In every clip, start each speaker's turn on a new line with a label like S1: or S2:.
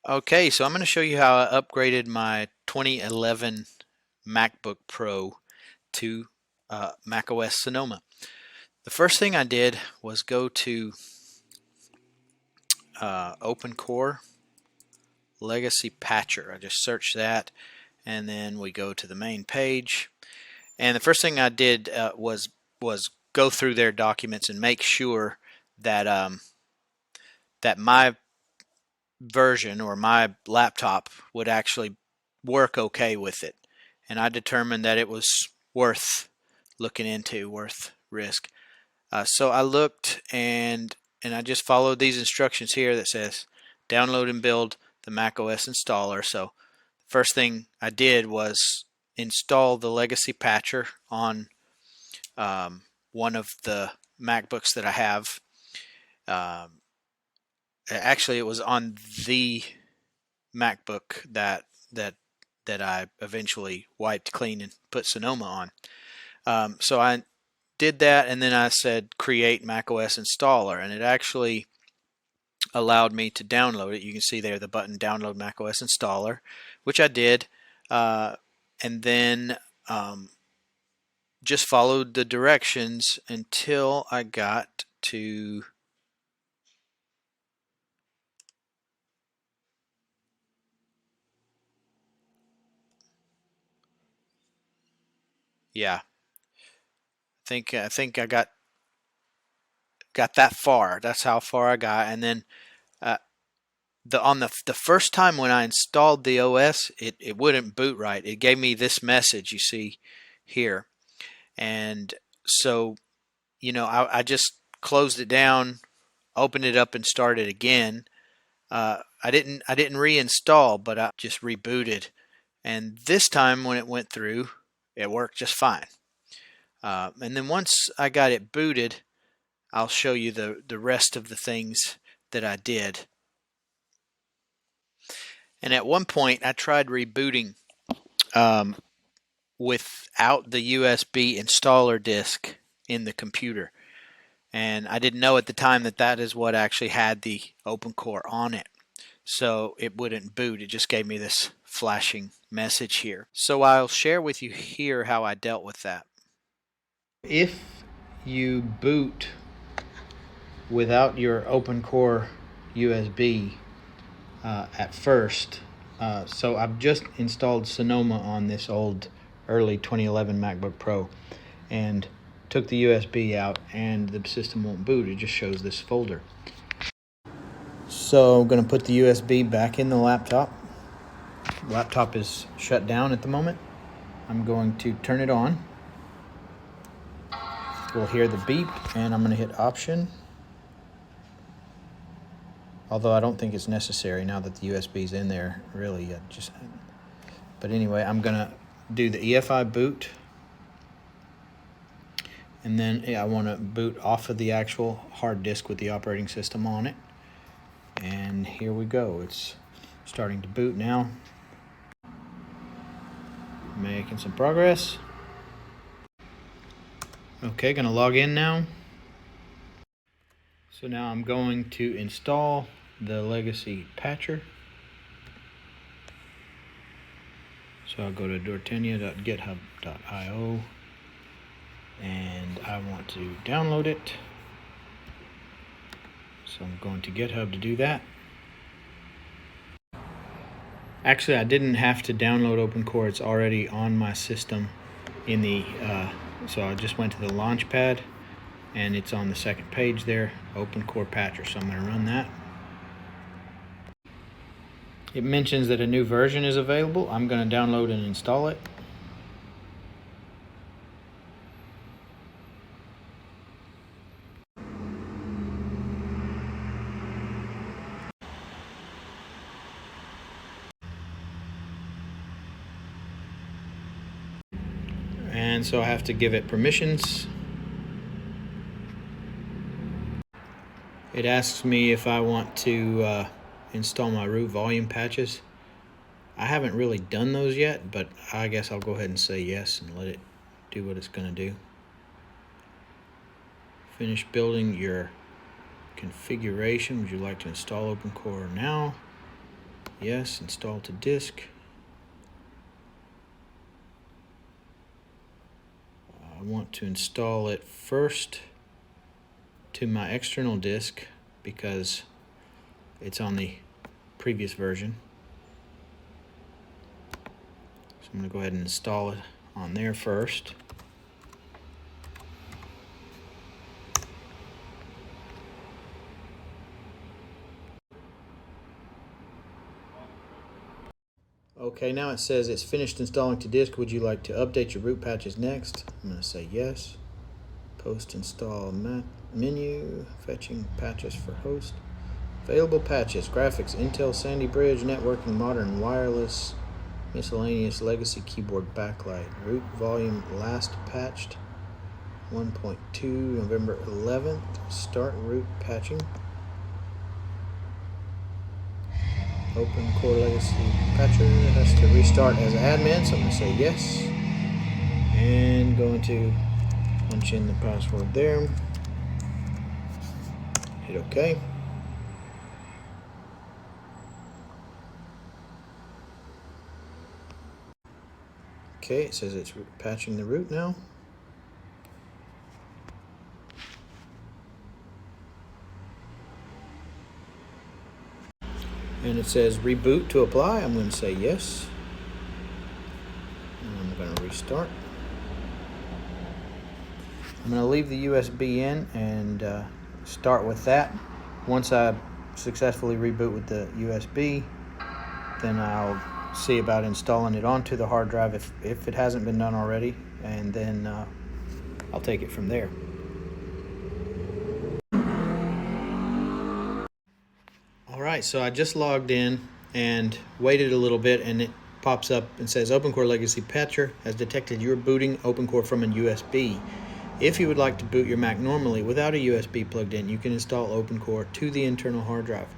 S1: Okay, so I'm going to show you how I upgraded my 2011 MacBook Pro to macOS Sonoma. The first thing I did was go to OpenCore Legacy Patcher. I just searched that, and then we go to the main page. And the first thing I did was go through their documents and make sure that that my version or my laptop would actually work okay with it. And I determined that it was worth looking into, worth risk. So I looked and I just followed these instructions here that says download and build the macOS installer. So first thing I did was install the legacy patcher on one of the MacBooks that I have. Actually, it was on the MacBook that I eventually wiped clean and put Sonoma on. So I did that, and then I said create macOS installer, and it actually allowed me to download it. You can see there the button download macOS installer, which I did, and then just followed the directions until I got to yeah. I think I got that far. That's how far I got, and then uh, the first time when I installed the OS, it wouldn't boot right. It gave me this message you see here, and so I just closed it down, opened it up, and started again. I didn't reinstall, but I just rebooted, and this time when it went through, it worked just fine. And then once I got it booted, I'll show you the rest of the things that I did. And at one point, I tried rebooting um, without the USB installer disk in the computer. And I didn't know at the time that that is what actually had the OpenCore on it. So it wouldn't boot. It just gave me this flashing message here. So I'll share with you here how I dealt with that. If you boot without your OpenCore USB at first, so I've just installed Sonoma on this old early 2011 MacBook Pro and took the USB out, and the system won't boot. It just shows this folder. So I'm going to put the USB back in the laptop. Laptop is shut down at the moment. I'm going to turn it on. We'll hear the beep, and I'm going to hit option. Although I don't think it's necessary now that the USB is in there, really. But anyway, I'm going to do the EFI boot. And then I want to boot off of the actual hard disk with the operating system on it. And here we go. It's starting to boot now. Making some progress. Okay, gonna log in now. So now I'm going to install the legacy patcher. So I'll go to dortenia.github.io and I want to download it. So I'm going to GitHub to do that. Actually, I didn't have to download OpenCore. It's already on my system in the so I just went to the Launchpad, and it's on the second page there, OpenCore Patcher. So I'm going to run that. It mentions that a new version is available. I'm going to download and install it. And so I have to give it permissions. It asks me if I want to install my root volume patches. I haven't really done those yet, but I guess I'll go ahead and say yes and let it do what it's going to do. Finish building your configuration. Would you like to install OpenCore now? Yes, install to disk. I want to install it first to my external disk because it's on the previous version. So I'm going to go ahead and install it on there first. Okay, now it says it's finished installing to disk. Would you like to update your root patches next? I'm going to say yes. Post-install menu, fetching patches for host. Available patches, graphics, Intel Sandy Bridge, networking, modern wireless, miscellaneous, legacy keyboard backlight. Root volume last patched 1.2 November 11th. Start root patching. OpenCore legacy patcher has to restart as admin, so I'm going to say yes. And going to punch in the password there. Hit OK. Okay, it says it's patching the root now. And it says reboot to apply. I'm going to say yes. And I'm going to restart. I'm going to leave the USB in and start with that. Once I successfully reboot with the USB, then I'll see about installing it onto the hard drive if it hasn't been done already, and then I'll take it from there. Alright, so I just logged in and waited a little bit, and it pops up and says OpenCore Legacy Patcher has detected you're booting OpenCore from a USB. If you would like to boot your Mac normally without a USB plugged in, you can install OpenCore to the internal hard drive.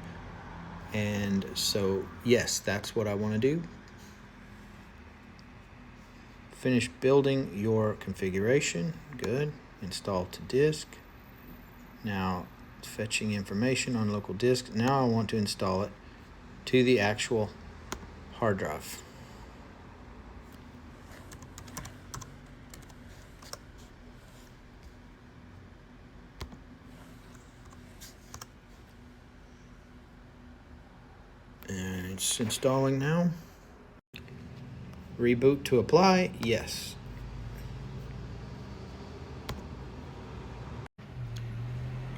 S1: And so, yes, that's what I want to do. Finish building your configuration. Good. Install to disk. Now, it's fetching information on local disk. Now I want to install it to the actual hard drive. And it's installing now. Reboot to apply, yes.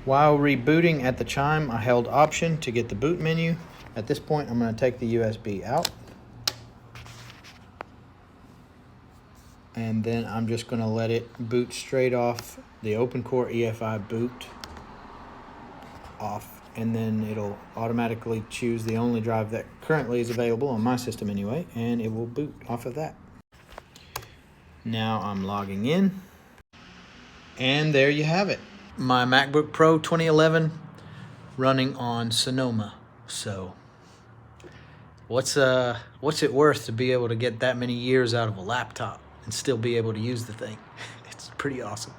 S1: While rebooting at the chime, I held Option to get the boot menu. At this point, I'm going to take the USB out. And then I'm just going to let it boot straight off the OpenCore EFI boot off. And then it'll automatically choose the only drive that currently is available on my system anyway, and it will boot off of that. Now I'm logging in, and there you have it. My MacBook Pro 2011 running on Sonoma. So what's it worth to be able to get that many years out of a laptop and still be able to use the thing? It's pretty awesome.